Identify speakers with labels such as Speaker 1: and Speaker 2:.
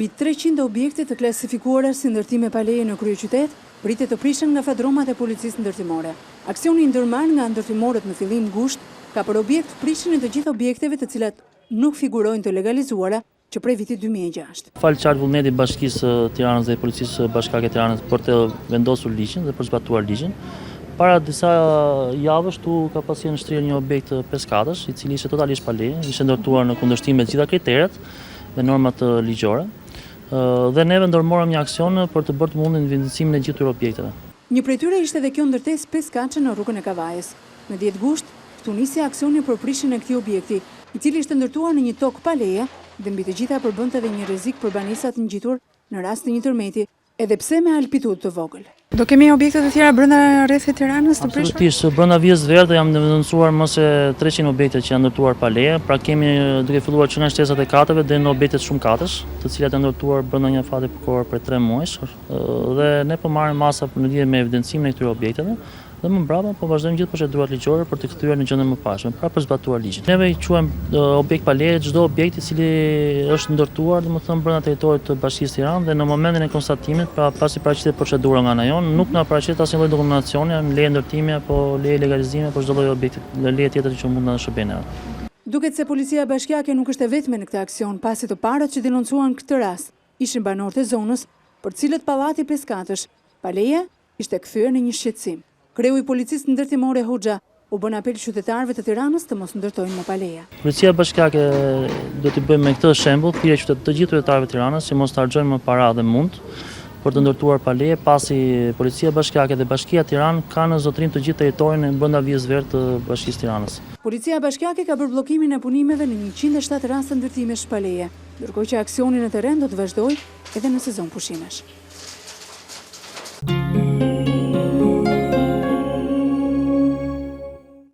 Speaker 1: mbi 300 objekte të klasifikuara si ndërtime pa leje në kryeqytet pritet të prishen nga fadromat e policisë ndërtimore. Aksioni ndërmarr nga ndërtimorët në fillim gusht ka për objekt prishjen e të gjithë objekteve të cilat nuk figurojnë të legalizuara që prej vitit 2006.
Speaker 2: Fal qartë vullneti Bashkisë Tiranës dhe Policisë Bashkake Tiranës për të vendosur ligjin dhe për zbatuar ligjin. Para disa javësh tu ka pasur shtrirë një objekt 5 katësh, i cili ishte totalisht pa leje, ishte ndërtuar në kundërshtim me të gjitha kriteret dhe normat ligjore. Dhe neve ndërmorëm një aksion për të bërë të mundin vendosimin e gjithë këtyre objekteve.
Speaker 1: Një prej tyre ishte edhe kjo ndërtesë 5 katëshe në rrugën e Kavajës. Në 10 gusht, këtu nisi aksioni për prishjen e këtij objekti, i cili ishte ndërtuar në një tokë pa leje dhe mbi të gjitha përbënte edhe një rrezik për banesat ngjitur në rast të një tërmeti, edhe pse me altitud të vogël. Do kemi objekte të tjera brenda rrethit Tiranës të prishur?
Speaker 2: Absolutisht, brenda vijës verdhe jam vendosur më se 300 objekte që janë ndërtuar pa leje, pra kemi duke filluar që nga shtesat e katëve deri në objektet shumë katësh, të cilat janë ndërtuar brenda një fati përkohore për 3 muajsh, dhe ne po marrim masa në lidhje me evidencimin e këtyre objekteve. Dhe më mbrapa po vazhdojmë gjithë procedurat ligjore për të kthyer në gjendje më pashme, pra për zbatuar ligjin. Neve i quajmë objekt pa leje çdo objekt i cili është ndërtuar, domethënë brenda territorit të Bashkisë Tiranë dhe në momentin e konstatimit, pra pasi paraqitet procedura nga ana jon, nuk na paraqitet asnjë lloj dokumentacioni, leje ndërtimi apo leje legalizimi apo çdo lloj objekti, leje tjetër që mund na shërbejnë.
Speaker 1: Duket se policia bashkiake nuk është e vetme në këtë aksion, pasi të parët që denoncuan këtë rast ishin banorët e zonës, për cilët pallati 5 katësh pa leje ishte kthyer në një shqetësim. Kreu i policisë ndërtimore Hoxha u bën apel qytetarëve të Tiranës të mos ndërtojnë më pa leje.
Speaker 2: Policia bashkiake do t'i bëjmë me këtë shembull thirrje të gjithë qytetarëve të Tiranës që mos të harxojnë më para dhe mund për të ndërtuar pa leje, pasi Policia bashkiake dhe Bashkia Tiranë kanë në zotërim të gjithë territorin brenda vijës verdhë të Bashkisë Tiranës.
Speaker 1: Policia bashkiake ka bërë bllokimin e punimeve në 107 raste ndërtimesh pa leje, ndërkohë që aksioni në terren do të vazhdojë edhe në sezon pushimesh.